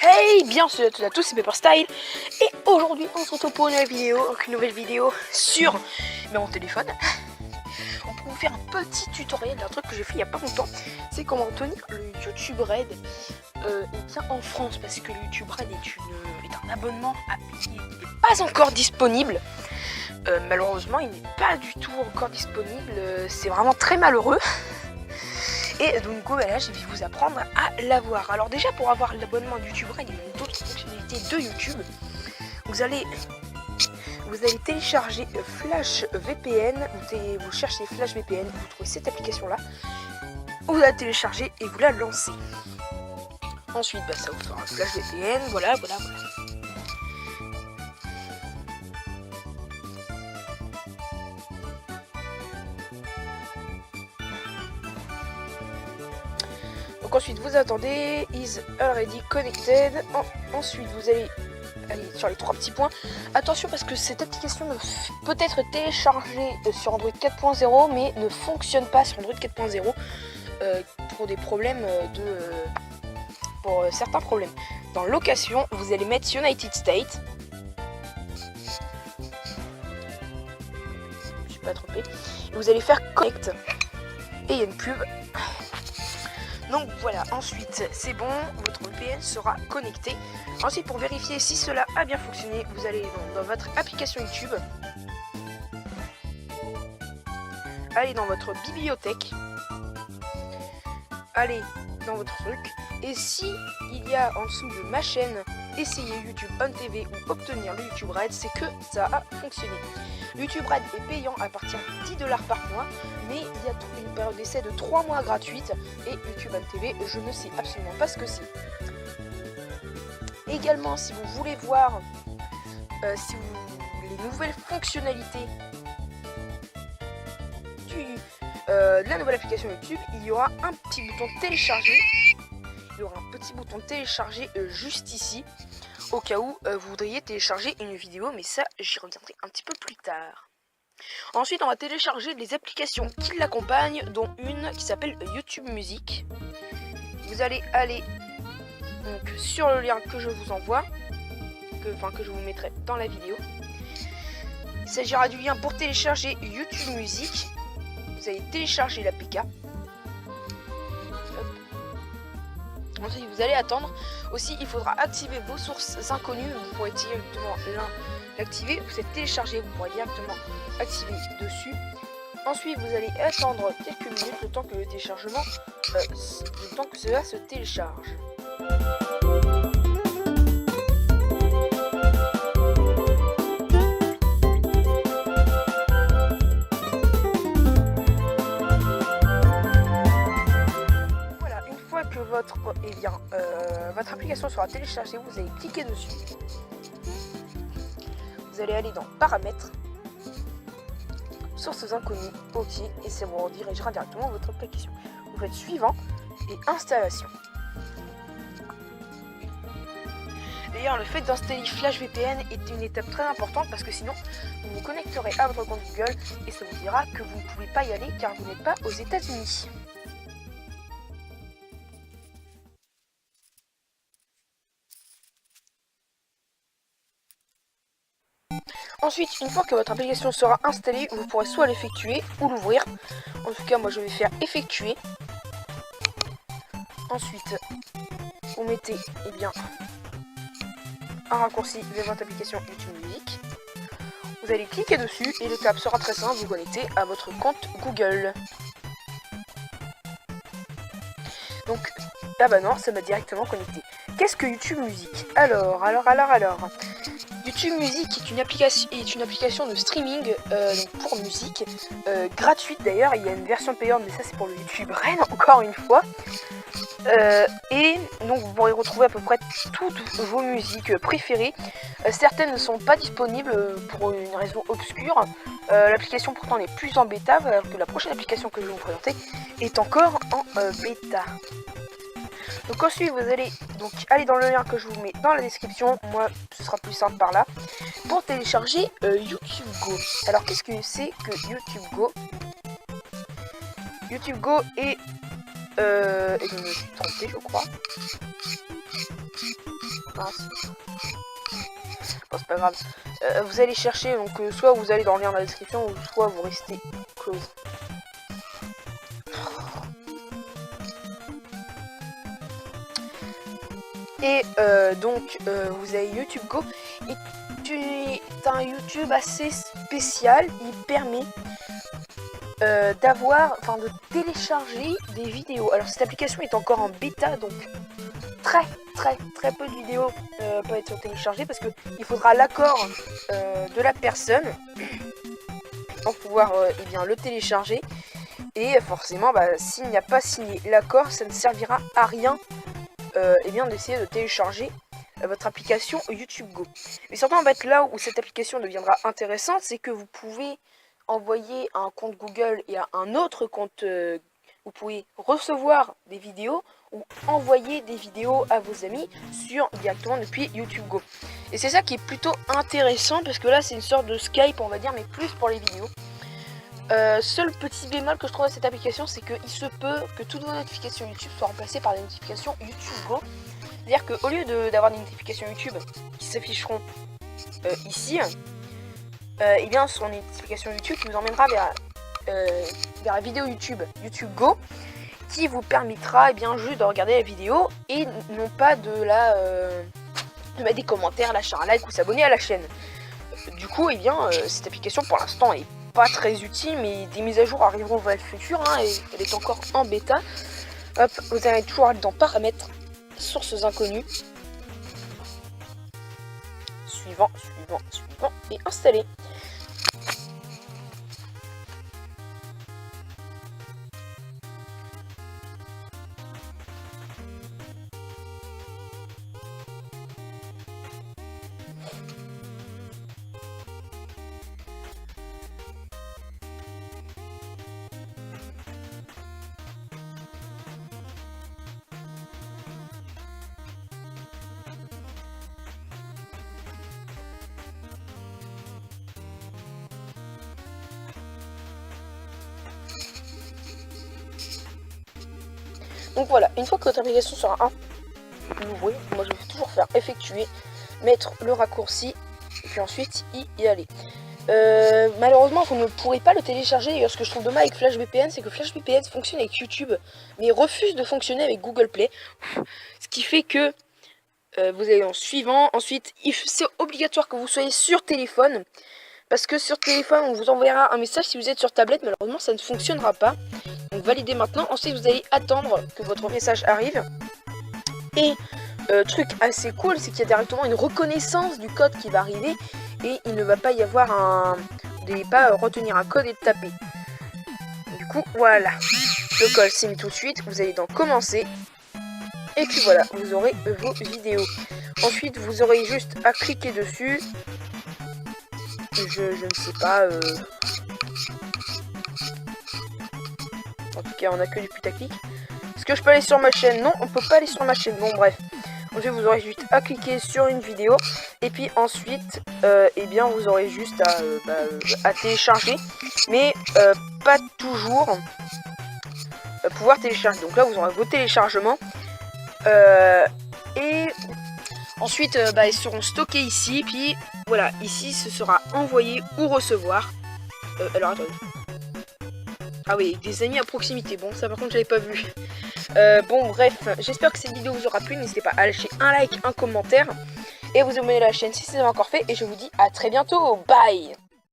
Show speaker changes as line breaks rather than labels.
Hey, bien salut à toutes et à tous, c'est Pepperstyle. Et aujourd'hui on se retrouve pour une nouvelle vidéo sur mon téléphone. On peut vous faire un petit tutoriel d'un truc que j'ai fait il n'y a pas longtemps. C'est comment obtenir le YouTube Red en France, parce que le YouTube Red est un abonnement à payer. Il n'est pas encore disponible. Malheureusement il n'est pas du tout encore disponible. C'est vraiment très malheureux. Et donc voilà, je vais vous apprendre à l'avoir. Alors déjà, pour avoir l'abonnement YouTube Red, il y a d'autres fonctionnalités de YouTube. Vous allez télécharger Flash VPN. Vous cherchez Flash VPN, vous trouvez cette application là. Vous la téléchargez et vous la lancez. Ensuite, ça vous fera un Flash VPN. Voilà. Donc ensuite vous attendez, is already connected. Ensuite vous allez aller sur les trois petits points. Attention parce que cette application peut être téléchargée sur Android 4.0 mais ne fonctionne pas sur Android 4.0 pour des problèmes pour certains problèmes. Dans location, vous allez mettre United States. Je ne suis pas trompé. Vous allez faire connect et il y a une pub. Donc voilà, ensuite c'est bon, votre VPN sera connecté. Ensuite, pour vérifier si cela a bien fonctionné, vous allez dans votre application YouTube. Allez dans votre bibliothèque. Allez dans votre truc. Et si il y a en dessous de ma chaîne, essayer YouTube On TV ou obtenir le YouTube Red, c'est que ça a fonctionné. Le YouTube Red est payant à partir de 10$ par mois, mais il y a une période d'essai de 3 mois gratuite. Et YouTube On TV, je ne sais absolument pas ce que c'est. Également, si vous voulez voir les nouvelles fonctionnalités de la nouvelle application YouTube, il y aura un petit bouton télécharger. Il y aura un petit bouton télécharger juste ici, au cas où vous voudriez télécharger une vidéo, mais ça j'y reviendrai un petit peu plus tard. Ensuite on va télécharger les applications qui l'accompagnent, dont une qui s'appelle YouTube Music. Vous allez aller donc sur le lien que je vous envoie, que je vous mettrai dans la vidéo. Il s'agira du lien pour télécharger YouTube Music. Vous allez télécharger l'APK. Ensuite, vous allez attendre. Aussi, il faudra activer vos sources inconnues. Vous pourrez directement l'activer. Vous êtes téléchargé, vous pourrez directement activer dessus. Ensuite, vous allez attendre quelques minutes, le temps que le téléchargement, le temps que cela se télécharge. Votre application sera téléchargée, vous allez cliquer dessus. Vous allez aller dans Paramètres, Sources inconnues, OK, et ça vous redirigera directement votre application. Vous faites Suivant et Installation. D'ailleurs, le fait d'installer Flash VPN est une étape très importante parce que sinon, vous vous connecterez à votre compte Google et ça vous dira que vous ne pouvez pas y aller car vous n'êtes pas aux États-Unis. Ensuite, une fois que votre application sera installée, vous pourrez soit l'effectuer ou l'ouvrir. En tout cas, moi je vais faire effectuer. Ensuite, vous mettez un raccourci vers votre application YouTube Music. Vous allez cliquer dessus et l'étape sera très simple, vous connectez à votre compte Google. Donc, non, ça m'a directement connecté. Qu'est-ce que YouTube Music ? Alors. YouTube Music est une application de streaming donc pour musique, gratuite d'ailleurs. Il y a une version payante, mais ça c'est pour le YouTube Red, encore une fois. Et donc vous pourrez retrouver à peu près toutes vos musiques préférées. Certaines ne sont pas disponibles pour une raison obscure. L'application pourtant n'est plus en bêta, alors que la prochaine application que je vais vous présenter est encore en bêta. Donc ensuite vous allez aller dans le lien que je vous mets dans la description. Moi ce sera plus simple par là, pour télécharger YouTube Go. Alors qu'est-ce que c'est que YouTube Go ? YouTube Go est et je me suis trompé, je crois. Mince. Bon, c'est pas grave. Vous allez chercher, donc soit vous allez dans le lien dans la description, ou soit vous restez close. Et donc vous avez YouTube Go, et c'est un YouTube assez spécial. Il permet de télécharger des vidéos. Alors cette application est encore en bêta, donc très peu de vidéos peuvent être téléchargées parce que il faudra l'accord de la personne pour pouvoir le télécharger. Et forcément, s'il n'y a pas signé l'accord, ça ne servira à rien d'essayer de télécharger votre application YouTube Go. Mais surtout, en fait, là où cette application deviendra intéressante, c'est que vous pouvez envoyer un compte Google et à un autre compte, vous pouvez recevoir des vidéos ou envoyer des vidéos à vos amis directement depuis YouTube Go. Et c'est ça qui est plutôt intéressant, parce que là c'est une sorte de Skype, on va dire, mais plus pour les vidéos. Seul petit bémol que je trouve à cette application, c'est qu'il se peut que toutes vos notifications YouTube soient remplacées par des notifications YouTube Go. C'est-à-dire qu'au lieu d'avoir des notifications YouTube qui s'afficheront ici, sur une notification YouTube qui vous emmènera vers la vidéo YouTube Go, qui vous permettra juste de regarder la vidéo et non pas de mettre des commentaires, lâcher un like ou s'abonner à la chaîne. Du coup, cette application pour l'instant est pas très utile, mais des mises à jour arriveront dans le futur, et elle est encore en bêta. Hop, vous allez toujours aller dans paramètres, sources inconnues, suivant et installer. Donc voilà, une fois que votre application sera ouvrée, moi je vais toujours faire effectuer, mettre le raccourci et puis ensuite y aller. Malheureusement, vous ne pourrez pas le télécharger. D'ailleurs, ce que je trouve dommage avec Flash VPN, c'est que Flash VPN fonctionne avec YouTube, mais refuse de fonctionner avec Google Play. Ce qui fait que vous allez en suivant. Ensuite, c'est obligatoire que vous soyez sur téléphone, parce que sur téléphone, on vous enverra un message. Si vous êtes sur tablette, malheureusement, ça ne fonctionnera pas. Donc validez maintenant. Ensuite, vous allez attendre que votre message arrive. Et truc assez cool, c'est qu'il y a directement une reconnaissance du code qui va arriver, et il ne va pas y avoir vous n'allez pas retenir un code et le taper. Du coup, voilà. Le code s'est mis tout de suite. Vous allez dans commencer. Et puis voilà, vous aurez vos vidéos. Ensuite, vous aurez juste à cliquer dessus. Je ne sais pas. En tout cas, on a que du putaclic. Est-ce que je peux aller sur ma chaîne? Non, on peut pas aller sur ma chaîne. Bon, bref. Ensuite, vous aurez juste à cliquer sur une vidéo. Et puis ensuite, vous aurez juste à télécharger. Mais pas toujours pouvoir télécharger. Donc là, vous aurez vos téléchargements. Et ensuite, ils seront stockés ici. Puis voilà, ici, ce sera envoyé ou recevoir. Alors, attendez. Ah oui, des amis à proximité. Bon, ça par contre, j'avais pas vu. Bon, bref, j'espère que cette vidéo vous aura plu. N'hésitez pas à lâcher un like, un commentaire et à vous abonner à la chaîne si ce n'est pas encore fait. Et je vous dis à très bientôt. Bye!